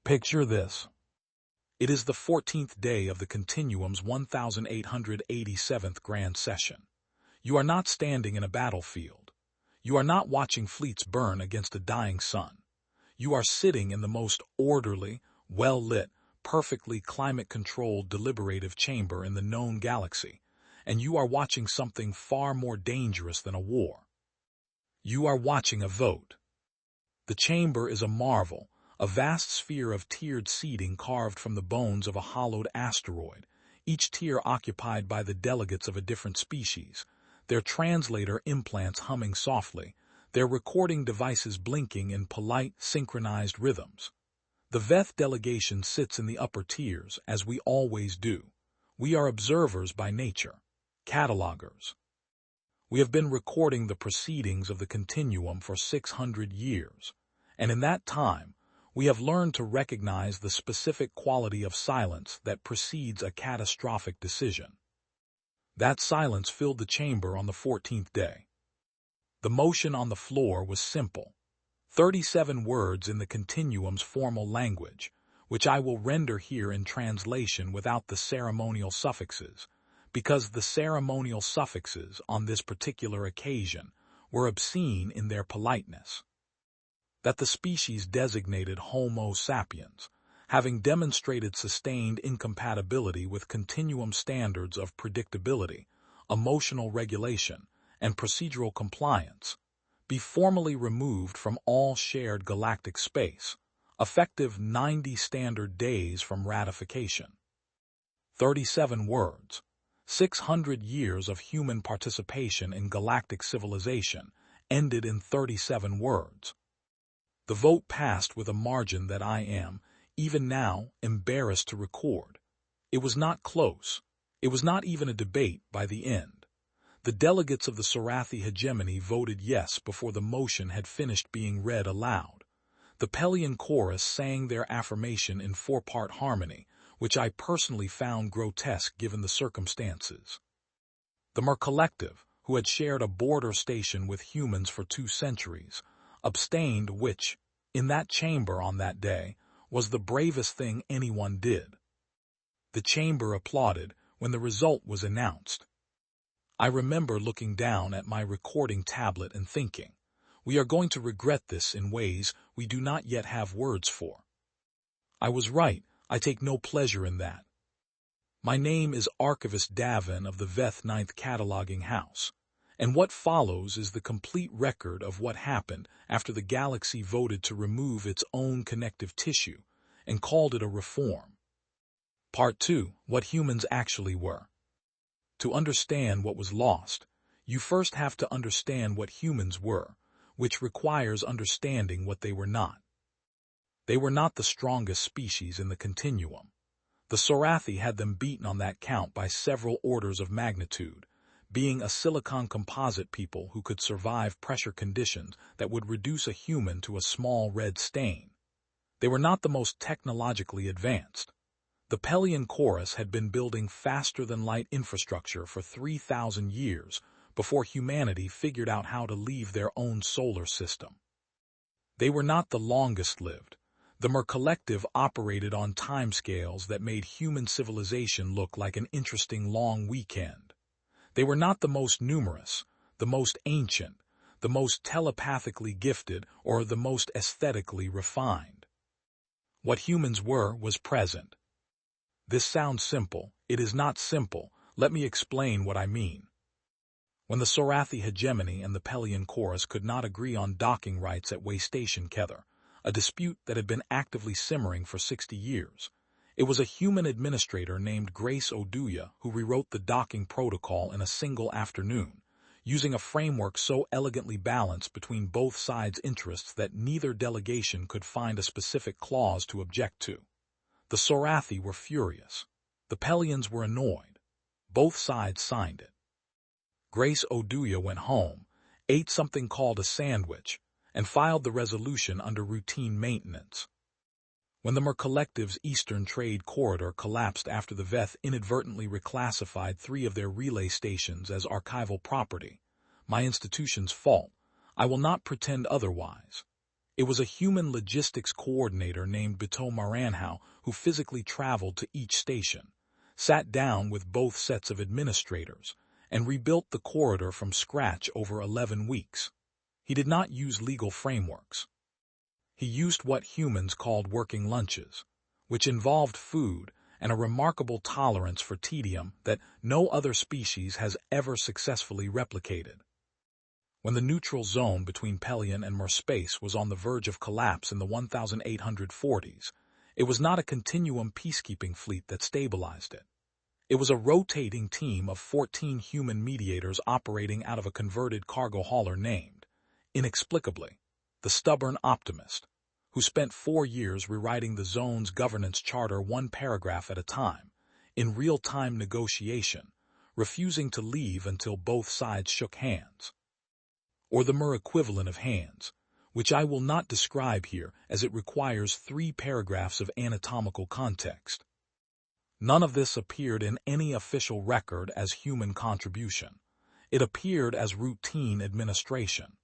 Picture this. It is the 14th day of the Continuum's 1887th grand session. You are not standing in a battlefield. You are not watching fleets burn against a dying sun. You are sitting in the most orderly, well-lit, perfectly climate-controlled deliberative chamber in the known galaxy, and you are watching something far more dangerous than a war. You are watching a vote. The chamber is a marvel, a vast sphere of tiered seating carved from the bones of a hollowed asteroid, each tier occupied by the delegates of a different species, their translator implants humming softly, their recording devices blinking in polite, synchronized rhythms. The Veth delegation sits in the upper tiers, as we always do. We are observers by nature, catalogers. We have been recording the proceedings of the Continuum for 600 years, and in that time, we have learned to recognize the specific quality of silence that precedes a catastrophic decision. That silence filled the chamber on the 14th day. The motion on the floor was simple. 37 words in the Continuum's formal language, which I will render here in translation without the ceremonial suffixes, because the ceremonial suffixes on this particular occasion were obscene in their politeness. That the species designated Homo sapiens, having demonstrated sustained incompatibility with Continuum standards of predictability, emotional regulation, and procedural compliance, be formally removed from all shared galactic space, effective 90 standard days from ratification. 37 words, 600 years of human participation in galactic civilization, ended in 37 words. The vote passed with a margin that I am, even now, embarrassed to record. It was not close. It was not even a debate by the end. The delegates of the Sorathi hegemony voted yes before the motion had finished being read aloud. The Pelian chorus sang their affirmation in four-part harmony, which I personally found grotesque given the circumstances. The Mer Collective, who had shared a border station with humans for 2 centuries, abstained, which, in that chamber on that day, was the bravest thing anyone did. The chamber applauded when the result was announced. I remember looking down at my recording tablet and thinking, we are going to regret this in ways we do not yet have words for. I was right, I take no pleasure in that. My name is Archivist Davin of the Veth 9th Cataloging House, and what follows is the complete record of what happened after the galaxy voted to remove its own connective tissue and called it a reform. Part 2, what humans actually were. To understand what was lost, you first have to understand what humans were, which requires understanding what they were not. They were not the strongest species in the Continuum. The Sorathi had them beaten on that count by several orders of magnitude, being a silicon composite people who could survive pressure conditions that would reduce a human to a small red stain. They were not the most technologically advanced. The Pelian chorus had been building faster-than-light infrastructure for 3,000 years before humanity figured out how to leave their own solar system. They were not the longest-lived. The Mer Collective operated on timescales that made human civilization look like an interesting long weekend. They were not the most numerous, the most ancient, the most telepathically gifted, or the most aesthetically refined. What humans were was present. This sounds simple. It is not simple. Let me explain what I mean. When the Sorathi hegemony and the Pelian chorus could not agree on docking rights at Way Station Kether, a dispute that had been actively simmering for 60 years, it was a human administrator named Grace Oduya who rewrote the docking protocol in a single afternoon, using a framework so elegantly balanced between both sides' interests that neither delegation could find a specific clause to object to. The Sorathi were furious. The Pelians were annoyed. Both sides signed it. Grace Oduya went home, ate something called a sandwich, and filed the resolution under routine maintenance. When the Mer Collective's Eastern Trade Corridor collapsed after the Veth inadvertently reclassified 3 of their relay stations as archival property, my institution's fault, I will not pretend otherwise. It was a human logistics coordinator named Beto Maranhão who physically traveled to each station, sat down with both sets of administrators, and rebuilt the corridor from scratch over 11 weeks. He did not use legal frameworks. He used what humans called working lunches, which involved food and a remarkable tolerance for tedium that no other species has ever successfully replicated. When the neutral zone between Pelion and Merspace was on the verge of collapse in the 1840s, it was not a continuum peacekeeping fleet that stabilized it. It was a rotating team of 14 human mediators operating out of a converted cargo hauler named, inexplicably, the Stubborn Optimist, who spent 4 years rewriting the zone's governance charter one paragraph at a time, in real-time negotiation, refusing to leave until both sides shook hands. Or the Mer equivalent of hands, which I will not describe here as it requires 3 paragraphs of anatomical context. None of this appeared in any official record as human contribution. It appeared as routine administration.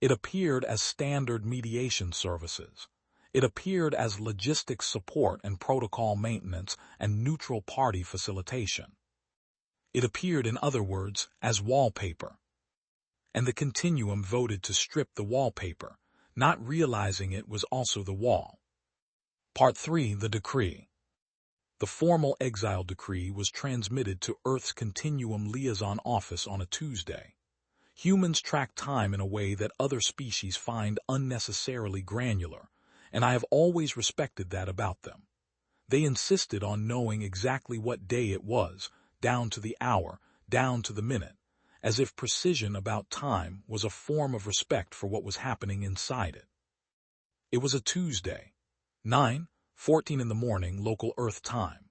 It appeared as standard mediation services. It appeared as logistics support and protocol maintenance and neutral party facilitation. It appeared, in other words, as wallpaper. And the continuum voted to strip the wallpaper, not realizing it was also the wall. Part 3. The Decree. The formal Exiled decree was transmitted to Earth's Continuum Liaison Office on a Tuesday. Humans track time in a way that other species find unnecessarily granular, and I have always respected that about them. They insisted on knowing exactly what day it was, down to the hour, down to the minute, as if precision about time was a form of respect for what was happening inside it. It was a Tuesday, 9:14 in the morning, local Earth time.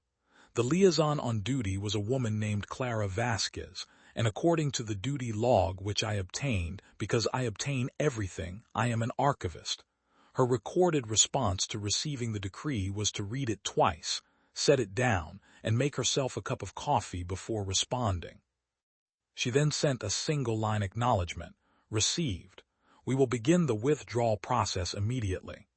The liaison on duty was a woman named Clara Vasquez, and according to the duty log which I obtained, because I obtain everything, I am an archivist, her recorded response to receiving the decree was to read it twice, set it down, and make herself a cup of coffee before responding. She then sent a single-line acknowledgement, received. We will begin the withdrawal process immediately.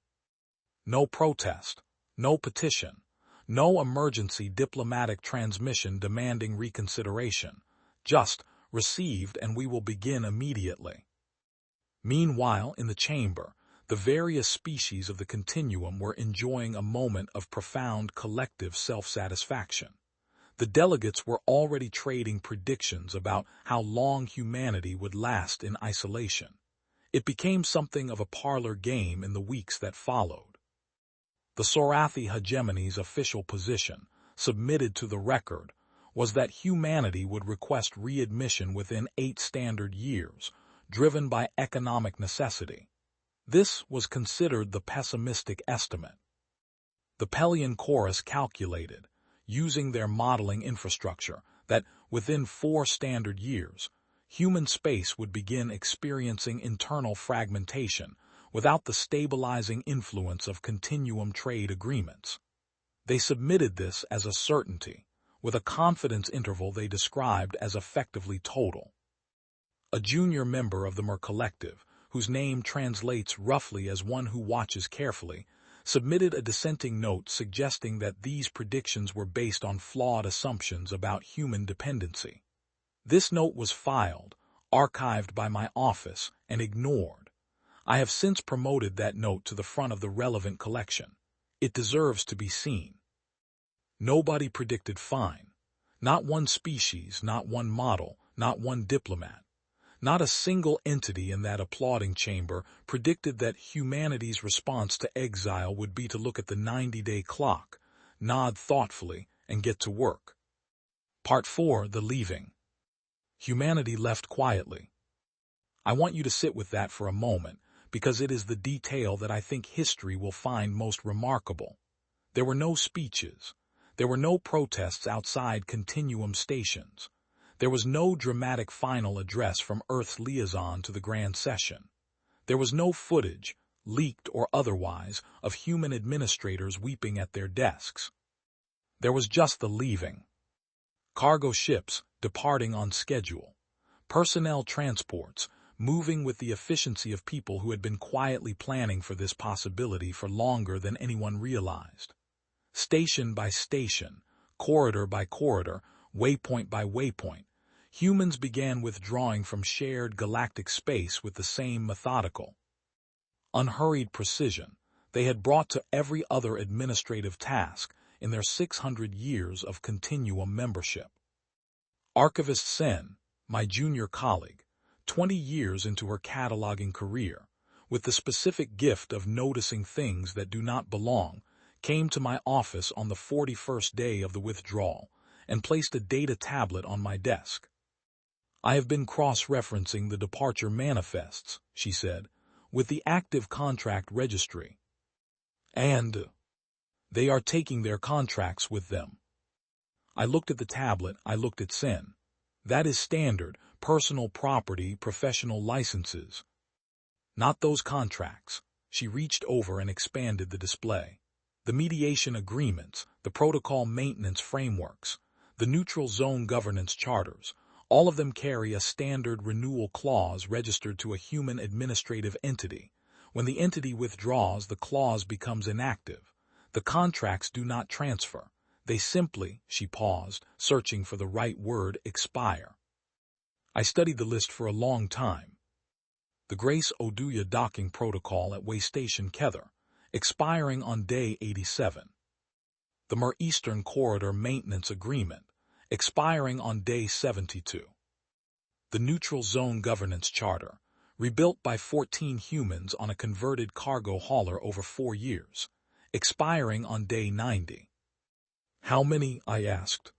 No protest, no petition, no emergency diplomatic transmission demanding reconsideration, just received and we will begin immediately. Meanwhile, in the chamber, the various species of the continuum were enjoying a moment of profound collective self-satisfaction. The delegates were already trading predictions about how long humanity would last in isolation. It became something of a parlor game in the weeks that followed. The Sorathi hegemony's official position, submitted to the record, was that humanity would request readmission within 8 standard years, driven by economic necessity. This was considered the pessimistic estimate. The Pelion Chorus calculated, using their modeling infrastructure, that within 4 standard years, human space would begin experiencing internal fragmentation without the stabilizing influence of continuum trade agreements. They submitted this as a certainty, with a confidence interval they described as effectively total. A junior member of the Mer Collective, whose name translates roughly as one who watches carefully, submitted a dissenting note suggesting that these predictions were based on flawed assumptions about human dependency. This note was filed, archived by my office, and ignored. I have since promoted that note to the front of the relevant collection. It deserves to be seen. Nobody predicted fine. Not one species, not one model, not one diplomat. Not a single entity in that applauding chamber predicted that humanity's response to exile would be to look at the 90-day clock, nod thoughtfully, and get to work. Part 4. The Leaving. Humanity left quietly. I want you to sit with that for a moment, because it is the detail that I think history will find most remarkable. There were no speeches. There were no protests outside continuum stations. There was no dramatic final address from Earth's liaison to the grand session. There was no footage, leaked or otherwise, of human administrators weeping at their desks. There was just the leaving. Cargo ships departing on schedule. Personnel transports moving with the efficiency of people who had been quietly planning for this possibility for longer than anyone realized. Station by station, corridor by corridor, waypoint by waypoint, humans began withdrawing from shared galactic space with the same methodical, unhurried precision they had brought to every other administrative task in their 600 years of continuum membership. Archivist Sen, my junior colleague, 20 years into her cataloging career, with the specific gift of noticing things that do not belong, came to my office on the 41st day of the withdrawal and placed a data tablet on my desk. "I have been cross-referencing the departure manifests," she said, "with the active contract registry. And they are taking their contracts with them." I looked at the tablet, I looked at Sen. "That is standard, personal property, professional licenses." "Not those contracts." She reached over and expanded the display. "The mediation agreements, the protocol maintenance frameworks, the neutral zone governance charters, all of them carry a standard renewal clause registered to a human administrative entity. When the entity withdraws, the clause becomes inactive. The contracts do not transfer. They simply," she paused, searching for the right word, "expire." I studied the list for a long time. The Grace Oduya docking protocol at Way Station Kether, expiring on day 87. The Mer Eastern Corridor Maintenance Agreement, expiring on day 72. The Neutral Zone Governance Charter, rebuilt by 14 humans on a converted cargo hauler over 4 years, expiring on day 90. "How many?" I asked.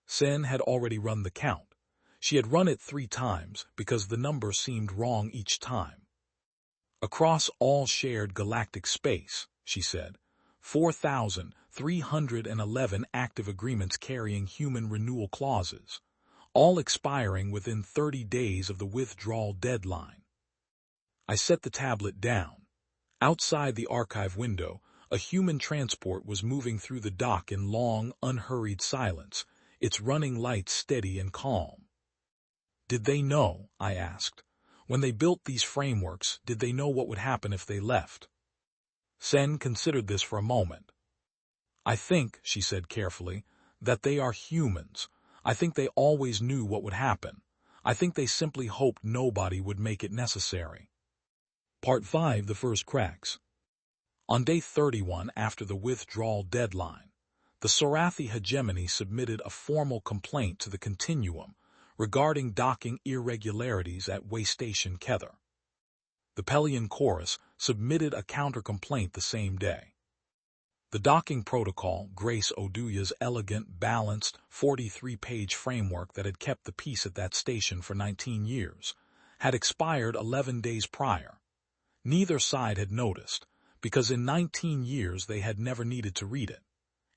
Sen had already run the count. She had run it 3 times because the number seemed wrong each time. "Across all shared galactic space," she said, 4,311 active agreements carrying human renewal clauses, all expiring within 30 days of the withdrawal deadline. I set the tablet down. Outside the archive window, a human transport was moving through the dock in long, unhurried silence, its running lights steady and calm. "Did they know?" I asked. "When they built these frameworks, did they know what would happen if they left?" Sen considered this for a moment. "I think," she said carefully, "that they are humans. I think they always knew what would happen. I think they simply hoped nobody would make it necessary." Part 5: The First Cracks. On day 31 after the withdrawal deadline, the Sorathi hegemony submitted a formal complaint to the Continuum regarding docking irregularities at Way Station Kether. The Pelion Chorus submitted a counter-complaint the same day. The docking protocol, Grace Oduya's elegant, balanced, 43-page framework that had kept the peace at that station for 19 years, had expired 11 days prior. Neither side had noticed, because in 19 years they had never needed to read it.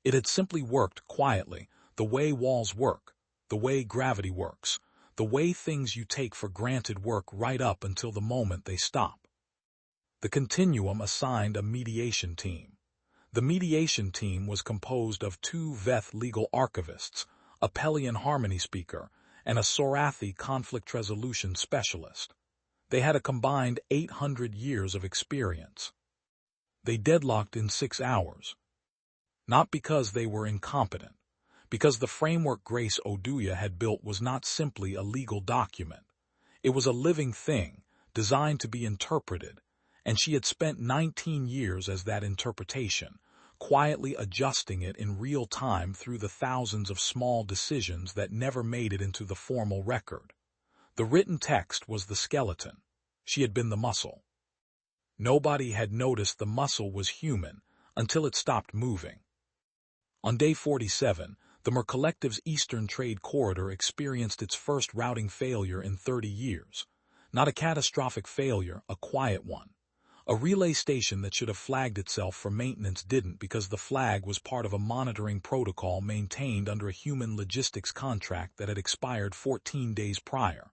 It had simply worked quietly, the way walls work, the way gravity works, the way things you take for granted work right up until the moment they stop. The Continuum assigned a mediation team. The mediation team was composed of 2 Veth legal archivists, a Pelion harmony speaker, and a Sorathi conflict resolution specialist. They had a combined 800 years of experience. They deadlocked in 6 hours. Not because they were incompetent, because the framework Grace Oduya had built was not simply a legal document. It was a living thing, designed to be interpreted, and she had spent 19 years as that interpretation, quietly adjusting it in real time through the thousands of small decisions that never made it into the formal record. The written text was the skeleton. She had been the muscle. Nobody had noticed the muscle was human until it stopped moving. On day 47, the Mer Collective's Eastern Trade Corridor experienced its first routing failure in 30 years. Not a catastrophic failure, a quiet one. A relay station that should have flagged itself for maintenance didn't because the flag was part of a monitoring protocol maintained under a human logistics contract that had expired 14 days prior.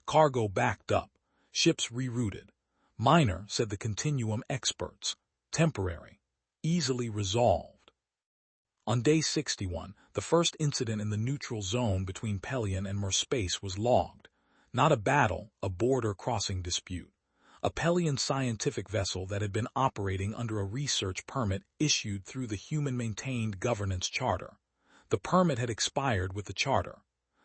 Cargo backed up. Ships rerouted. Minor, said the Continuum experts. Temporary. Easily resolved. On day 61, the first incident in the neutral zone between Pelion and Mer space was logged. Not a battle, a border-crossing dispute. A Pelian scientific vessel that had been operating under a research permit issued through the Human-Maintained Governance Charter. The permit had expired with the charter.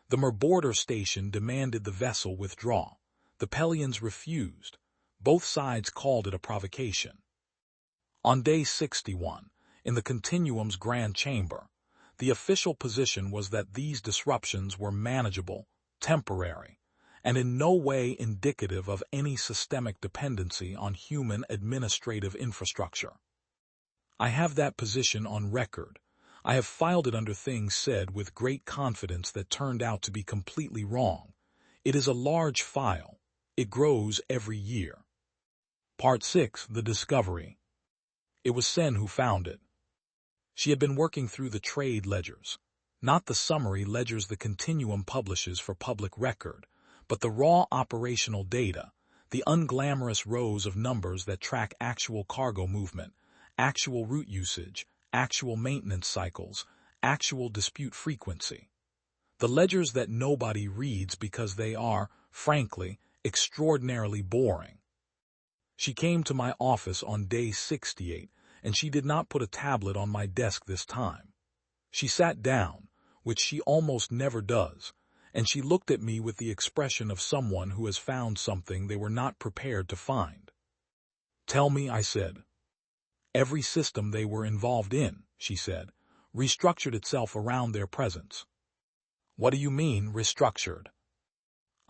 The border station demanded the vessel withdraw. The Pelians refused. Both sides called it a provocation. On day 61, in the Continuum's Grand Chamber, the official position was that these disruptions were manageable, temporary, and in no way indicative of any systemic dependency on human administrative infrastructure. I have that position on record. I have filed it under things said with great confidence that turned out to be completely wrong. It is a large file. It grows every year. Part 6, The Discovery. It was Sen who found it. She had been working through the trade ledgers, not the summary ledgers the Continuum publishes for public record, but the raw operational data, the unglamorous rows of numbers that track actual cargo movement, actual route usage, actual maintenance cycles, actual dispute frequency. The ledgers that nobody reads because they are, frankly, extraordinarily boring. She came to my office on day 68, and she did not put a tablet on my desk this time. She sat down, which she almost never does, and she looked at me with the expression of someone who has found something they were not prepared to find. "Tell me," I said. "Every system they were involved in," she said, "restructured itself around their presence." "What do you mean, restructured?"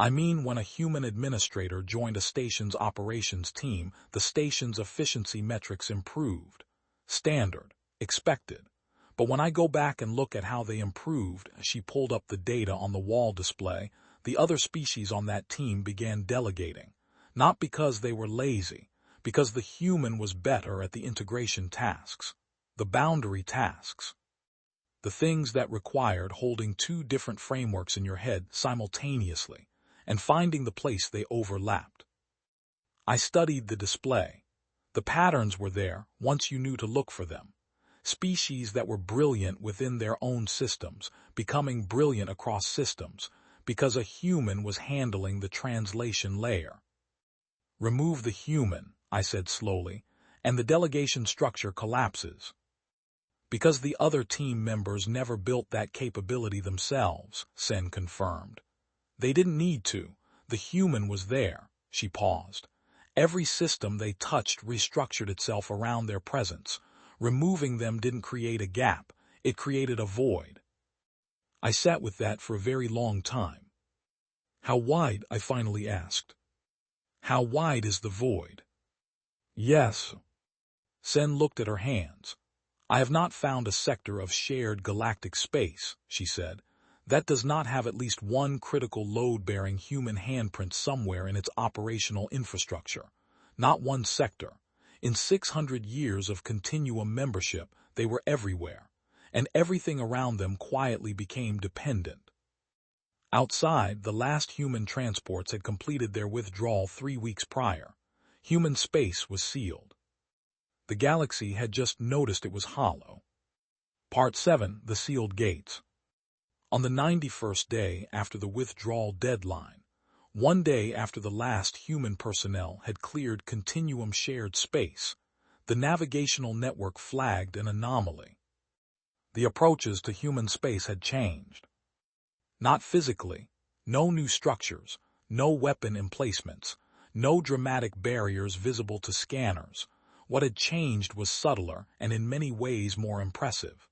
"I mean when a human administrator joined a station's operations team, the station's efficiency metrics improved. Standard, expected. But when I go back and look at how they improved," she pulled up the data on the wall display, "the other species on that team began delegating. Not because they were lazy, because the human was better at the integration tasks, the boundary tasks. The things that required holding two different frameworks in your head simultaneously, and finding the place they overlapped. I studied the display. The patterns were there once you knew to look for them. Species that were brilliant within their own systems, becoming brilliant across systems, because a human was handling the translation layer. Remove the human, I said slowly, and the delegation structure collapses. Because the other team members never built that capability themselves, Sen confirmed. They didn't need to. The human was there. She paused. Every system they touched restructured itself around their presence. Removing them didn't create a gap. It created a void. I sat with that for a very long time. "How wide?" I finally asked. "How wide is the void?" "Yes." Sen looked at her hands. "I have not found a sector of shared galactic space," she said, "that does not have at least one critical load-bearing human handprint somewhere in its operational infrastructure. Not one sector. In 600 years of Continuum membership, they were everywhere, and everything around them quietly became dependent. Outside, the last human transports had completed their withdrawal 3 weeks prior. Human space was sealed. The galaxy had just noticed it was hollow. Part 7, The Sealed Gates. On the 91st day after the withdrawal deadline, 1 day after the last human personnel had cleared Continuum shared space, the navigational network flagged an anomaly. The approaches to human space had changed. Not physically, no new structures, no weapon emplacements, no dramatic barriers visible to scanners. What had changed was subtler and in many ways more impressive.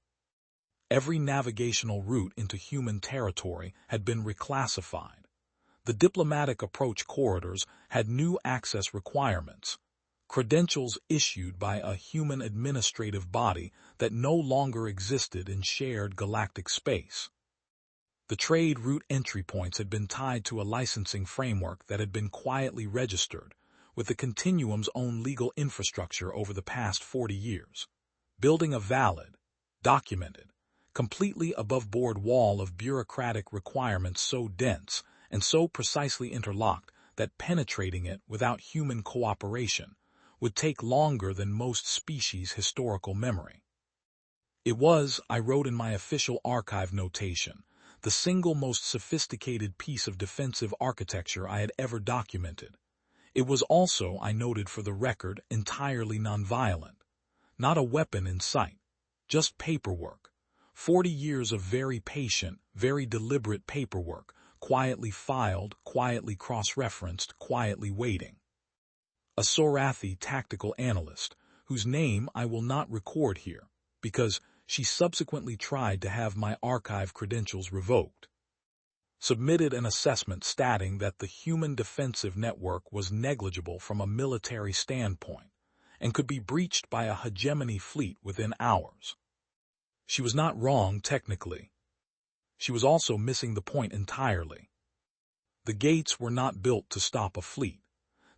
Every navigational route into human territory had been reclassified. The diplomatic approach corridors had new access requirements, credentials issued by a human administrative body that no longer existed in shared galactic space. The trade route entry points had been tied to a licensing framework that had been quietly registered with the Continuum's own legal infrastructure over the past 40 years, building a valid, documented, completely above-board wall of bureaucratic requirements so dense and so precisely interlocked that penetrating it without human cooperation would take longer than most species' historical memory. It was, I wrote in my official archive notation, the single most sophisticated piece of defensive architecture I had ever documented. It was also, I noted for the record, entirely nonviolent. Not a weapon in sight, just paperwork. 40 years of very patient, very deliberate paperwork, quietly filed, quietly cross-referenced, quietly waiting. A Sorathi tactical analyst, whose name I will not record here, because she subsequently tried to have my archive credentials revoked, submitted an assessment stating that the human defensive network was negligible from a military standpoint and could be breached by a hegemony fleet within hours. She was not wrong technically. She was also missing the point entirely. The gates were not built to stop a fleet.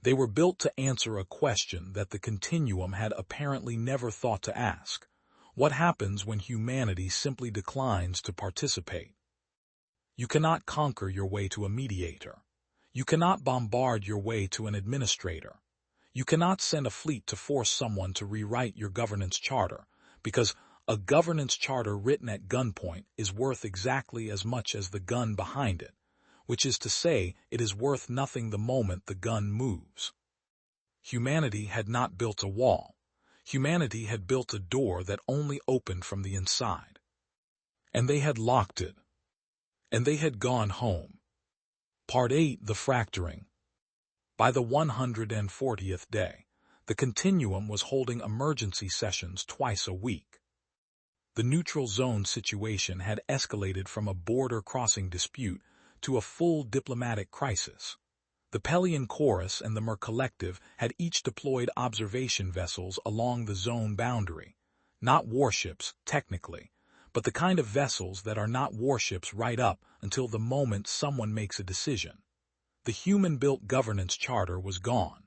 They were built to answer a question that the Continuum had apparently never thought to ask. What happens when humanity simply declines to participate? You cannot conquer your way to a mediator. You cannot bombard your way to an administrator. You cannot send a fleet to force someone to rewrite your governance charter, because a governance charter written at gunpoint is worth exactly as much as the gun behind it, which is to say, it is worth nothing the moment the gun moves. Humanity had not built a wall. Humanity had built a door that only opened from the inside. And they had locked it. And they had gone home. Part 8, the fracturing. By the 140th day, the Continuum was holding emergency sessions twice a week. The neutral zone situation had escalated from a border-crossing dispute to a full diplomatic crisis. The Pelion Chorus and the Mer Collective had each deployed observation vessels along the zone boundary. Not warships, technically, but the kind of vessels that are not warships right up until the moment someone makes a decision. The human-built governance charter was gone.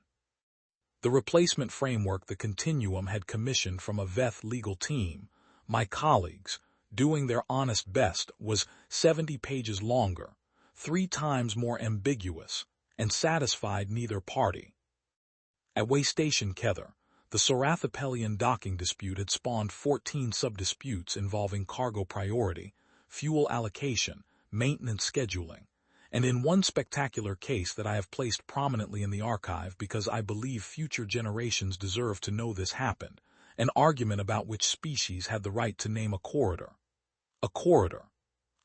The replacement framework the Continuum had commissioned from a Veth legal team, my colleagues, doing their honest best, was 70 pages longer, 3 times more ambiguous, and satisfied neither party. At Waystation Kether, the Sorathapelian docking dispute had spawned 14 sub-disputes involving cargo priority, fuel allocation, maintenance scheduling, and in one spectacular case that I have placed prominently in the archive because I believe future generations deserve to know this happened, an argument about which species had the right to name a corridor. A corridor,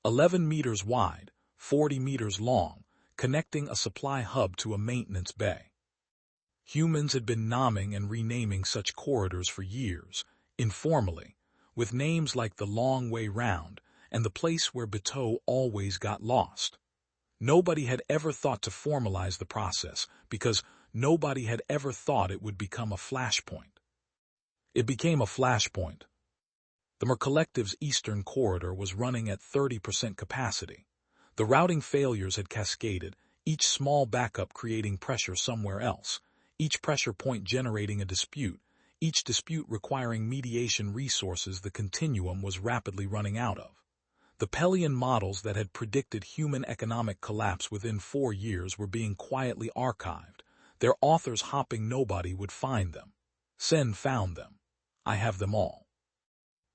11 meters wide, 40 meters long, connecting a supply hub to a maintenance bay. Humans had been naming and renaming such corridors for years, informally, with names like the Long Way Round and the place where Bateau always got lost. Nobody had ever thought to formalize the process because nobody had ever thought it would become a flashpoint. It became a flashpoint. The Mer Collective's eastern corridor was running at 30% capacity. The routing failures had cascaded, each small backup creating pressure somewhere else, each pressure point generating a dispute, each dispute requiring mediation resources the Continuum was rapidly running out of. The Pelion models that had predicted human economic collapse within 4 years were being quietly archived, their authors hoping nobody would find them. Sen found them. I have them all.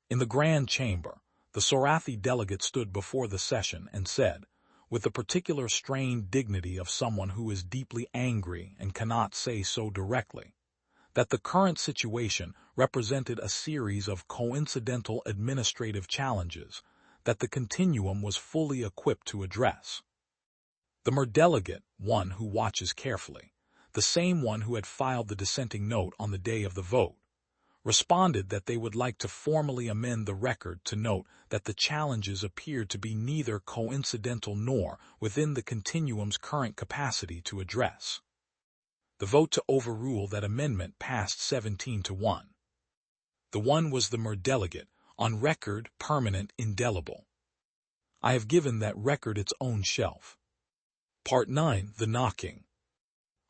In the Grand Chamber, the Sorathi delegate stood before the session and said, with the particular strained dignity of someone who is deeply angry and cannot say so directly, that the current situation represented a series of coincidental administrative challenges that the Continuum was fully equipped to address. The Mer delegate, one who watches carefully, the same one who had filed the dissenting note on the day of the vote, responded that they would like to formally amend the record to note that the challenges appeared to be neither coincidental nor within the Continuum's current capacity to address. The vote to overrule that amendment passed 17-1. The one was the Mer delegate, on record, permanent, indelible. I have given that record its own shelf. Part 9, the knocking.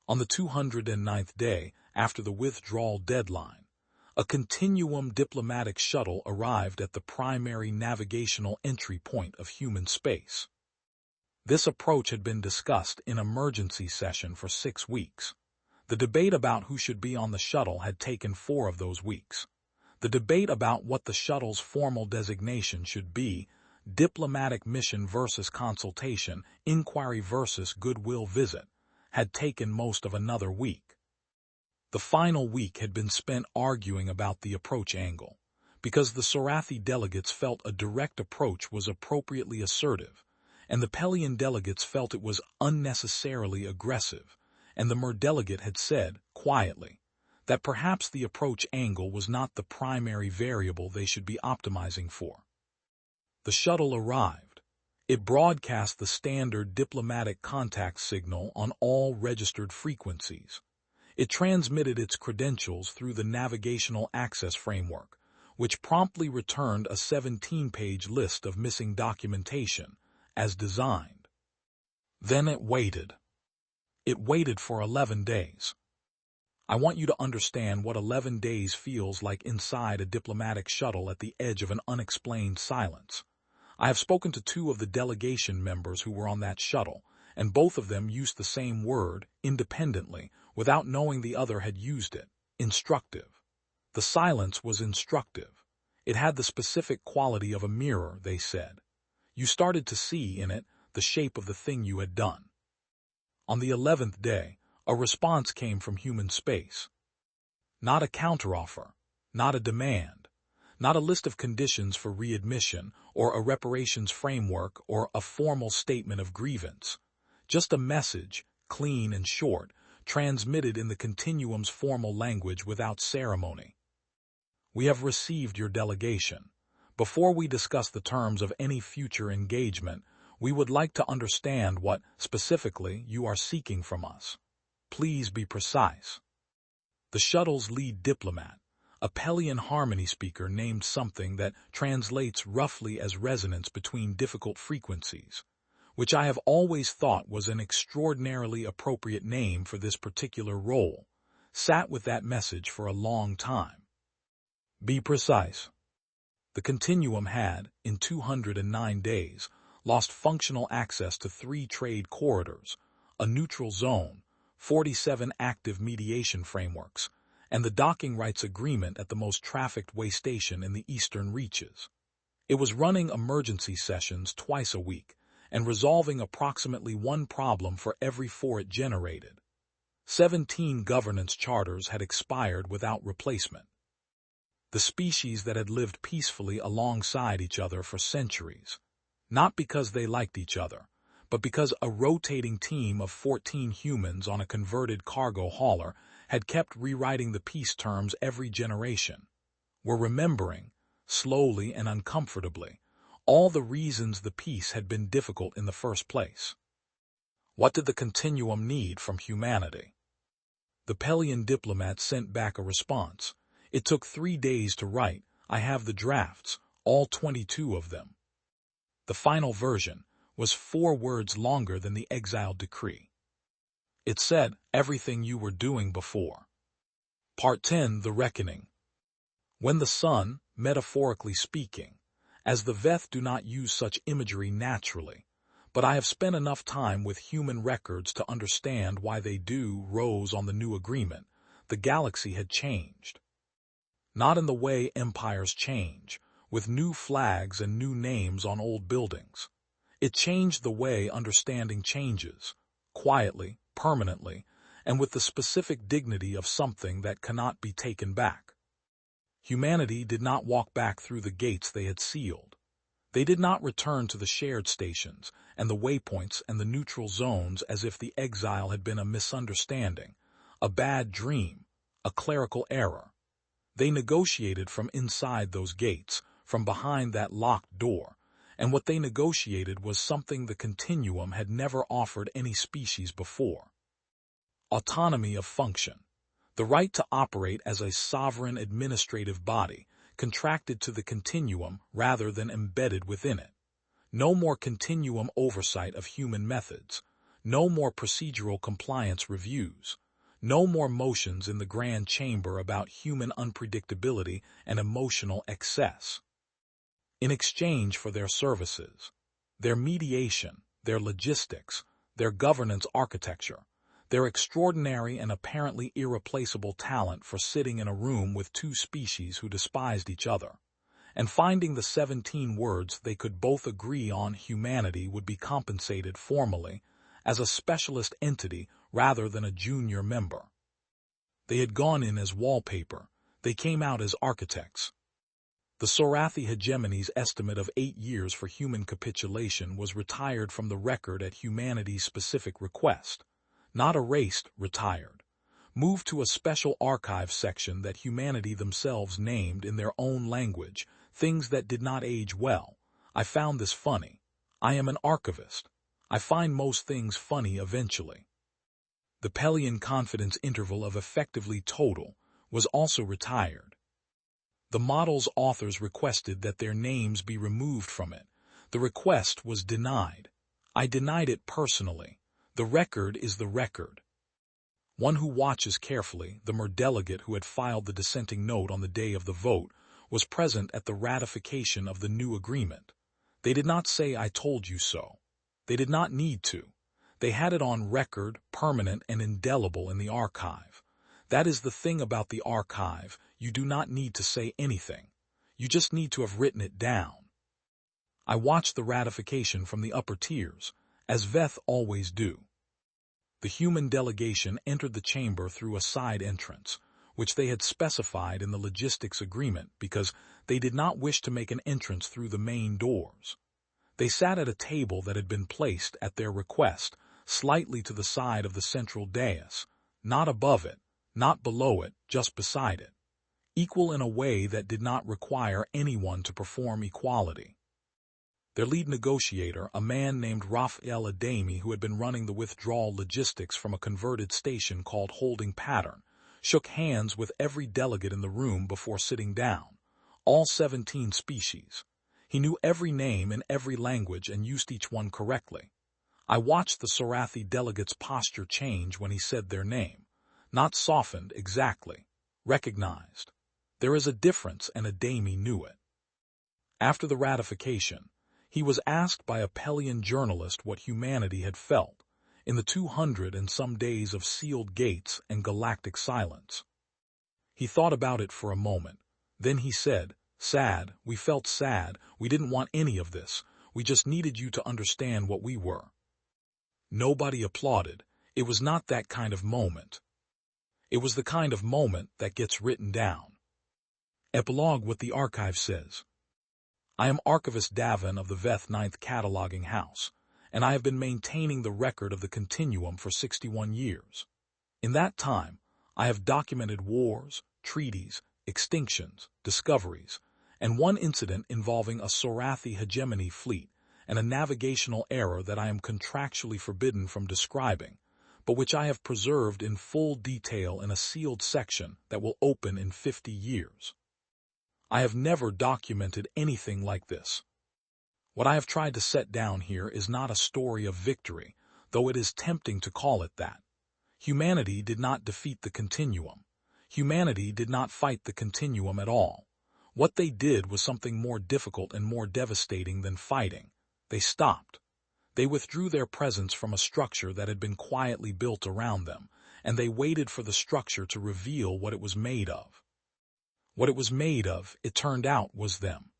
On the 209th day after the withdrawal deadline, a Continuum diplomatic shuttle arrived at the primary navigational entry point of human space. This approach had been discussed in emergency session for 6 weeks. The debate about who should be on the shuttle had taken 4 of those weeks. The debate about what the shuttle's formal designation should be, diplomatic mission versus consultation, inquiry versus goodwill visit, had taken most of another week. The final week had been spent arguing about the approach angle, because the Sorathi delegates felt a direct approach was appropriately assertive, and the Pelian delegates felt it was unnecessarily aggressive, and the Mer delegate had said, quietly, that perhaps the approach angle was not the primary variable they should be optimizing for. The shuttle arrived. It broadcast the standard diplomatic contact signal on all registered frequencies. It transmitted its credentials through the Navigational Access Framework, which promptly returned a 17-page list of missing documentation, as designed. Then it waited. It waited for 11 days. I want you to understand what 11 days feels like inside a diplomatic shuttle at the edge of an unexplained silence. I have spoken to two of the delegation members who were on that shuttle, and both of them used the same word, independently, without knowing the other had used it: instructive. The silence was instructive. It had the specific quality of a mirror, they said. You started to see in it the shape of the thing you had done. On the 11th day, a response came from human space. Not a counteroffer, not a demand, not a list of conditions for readmission or a reparations framework or a formal statement of grievance. Just a message, clean and short, transmitted in the Continuum's formal language without ceremony. We have received your delegation. Before we discuss the terms of any future engagement, we would like to understand what, specifically, you are seeking from us. Please be precise. The shuttle's lead diplomat, a Pelian harmony speaker named something that translates roughly as resonance between difficult frequencies, which I have always thought was an extraordinarily appropriate name for this particular role, sat with that message for a long time. Be precise. The Continuum had, in 209 days, lost functional access to 3 trade corridors, a neutral zone, 47 active mediation frameworks, and the docking rights agreement at the most trafficked way station in the eastern reaches. It was running emergency sessions twice a week and resolving approximately 1 problem for every 4 it generated. 17 governance charters had expired without replacement. The species that had lived peacefully alongside each other for centuries, not because they liked each other, but because a rotating team of 14 humans on a converted cargo hauler had kept rewriting the peace terms every generation, were remembering, slowly and uncomfortably, all the reasons the peace had been difficult in the first place. What did the Continuum need from humanity? The Pelian diplomat sent back a response. It took 3 days to write. I have the drafts, all 22 of them. The final version was 4 words longer than the Exiled decree. It said, everything you were doing before. Part 10, The Reckoning. When the sun, metaphorically speaking, as the Veth do not use such imagery naturally, but I have spent enough time with human records to understand why they do, rose on the new agreement, the galaxy had changed. Not in the way empires change, with new flags and new names on old buildings. It changed the way understanding changes, quietly, permanently, and with the specific dignity of something that cannot be taken back. Humanity did not walk back through the gates they had sealed. They did not return to the shared stations and the waypoints and the neutral zones as if the exile had been a misunderstanding, a bad dream, a clerical error. They negotiated from inside those gates, from behind that locked door, and what they negotiated was something the Continuum had never offered any species before. Autonomy of function, the right to operate as a sovereign administrative body, contracted to the Continuum rather than embedded within it. No more Continuum oversight of human methods, no more procedural compliance reviews, no more motions in the grand chamber about human unpredictability and emotional excess. In exchange for their services, their mediation, their logistics, their governance architecture, their extraordinary and apparently irreplaceable talent for sitting in a room with 2 species who despised each other, and finding the 17 words they could both agree on. Humanity would be compensated formally as a specialist entity rather than a junior member. They had gone in as wallpaper, they came out as architects. The Sorathi hegemony's estimate of 8 years for human capitulation was retired from the record at humanity's specific request. Not erased, retired. Moved to a special archive section that humanity themselves named in their own language, things that did not age well. I found this funny. I am an archivist. I find most things funny eventually. The Pelian confidence interval of effectively total was also retired. The model's authors requested that their names be removed from it. The request was denied. I denied it personally. The record is the record. One who watches carefully, the MER delegate who had filed the dissenting note on the day of the vote, was present at the ratification of the new agreement. They did not say, "I told you so." They did not need to. They had it on record, permanent and indelible in the archive. That is the thing about the archive. You do not need to say anything. You just need to have written it down. I watched the ratification from the upper tiers, as Veth always do. The human delegation entered the chamber through a side entrance, which they had specified in the logistics agreement because they did not wish to make an entrance through the main doors. They sat at a table that had been placed at their request, slightly to the side of the central dais, not above it, not below it, just beside it. Equal in a way that did not require anyone to perform equality. Their lead negotiator, a man named Raphael Adami who had been running the withdrawal logistics from a converted station called Holding Pattern, shook hands with every delegate in the room before sitting down, all 17 species. He knew every name in every language and used each one correctly. I watched the Sorathi delegate's posture change when he said their name. Not softened, exactly. Recognized. There is a difference, and Adami knew it. After the ratification, he was asked by a Pelian journalist what humanity had felt in the 200 and some days of sealed gates and galactic silence. He thought about it for a moment. Then he said, "Sad, we felt sad, we didn't want any of this, we just needed you to understand what we were." Nobody applauded. It was not that kind of moment. It was the kind of moment that gets written down. Epilogue. What the archive says. I am Archivist Davin of the Veth 9th Cataloging House, and I have been maintaining the record of the continuum for 61 years. In that time, I have documented wars, treaties, extinctions, discoveries, and one incident involving a Sorathi hegemony fleet and a navigational error that I am contractually forbidden from describing, but which I have preserved in full detail in a sealed section that will open in 50 years. I have never documented anything like this. What I have tried to set down here is not a story of victory, though it is tempting to call it that. Humanity did not defeat the continuum. Humanity did not fight the continuum at all. What they did was something more difficult and more devastating than fighting. They stopped. They withdrew their presence from a structure that had been quietly built around them, and they waited for the structure to reveal what it was made of. What it was made of, it turned out, was them.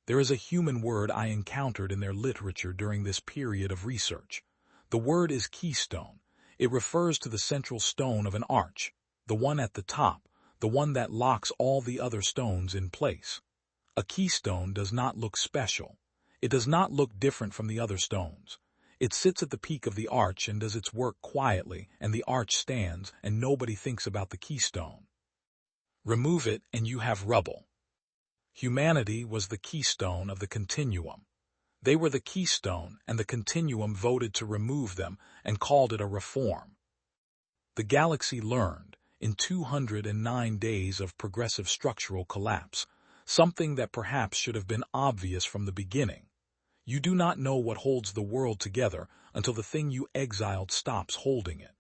There is a human word I encountered in their literature during this period of research. The word is keystone. It refers to the central stone of an arch, the one at the top, the one that locks all the other stones in place. A keystone does not look special. It does not look different from the other stones. It sits at the peak of the arch and does its work quietly, and the arch stands, and nobody thinks about the keystone. Remove it, and you have rubble. Humanity was the keystone of the continuum. They were the keystone, and the continuum voted to remove them and called it a reform. The galaxy learned, in 209 days of progressive structural collapse, something that perhaps should have been obvious from the beginning. You do not know what holds the world together until the thing you exiled stops holding it.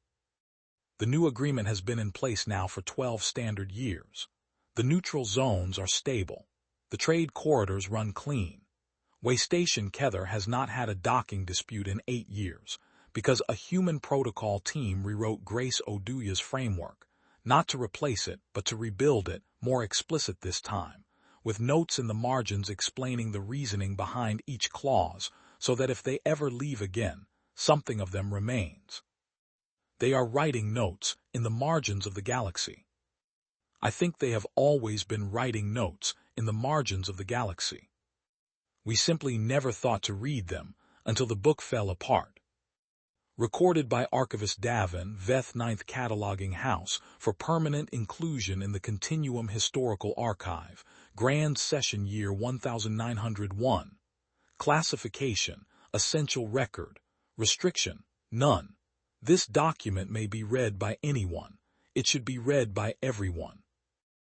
The new agreement has been in place now for 12 standard years. The neutral zones are stable. The trade corridors run clean. Waystation Kether has not had a docking dispute in 8 years, because a human protocol team rewrote Grace Oduya's framework, not to replace it, but to rebuild it, more explicit this time, with notes in the margins explaining the reasoning behind each clause, so that if they ever leave again, something of them remains. They are writing notes in the margins of the galaxy. I think they have always been writing notes in the margins of the galaxy. We simply never thought to read them until the book fell apart. Recorded by Archivist Davin, Veth 9th Cataloging House for permanent inclusion in the Continuum Historical Archive, Grand Session Year 1901. Classification, Essential Record. Restriction, none. This document may be read by anyone. It should be read by everyone.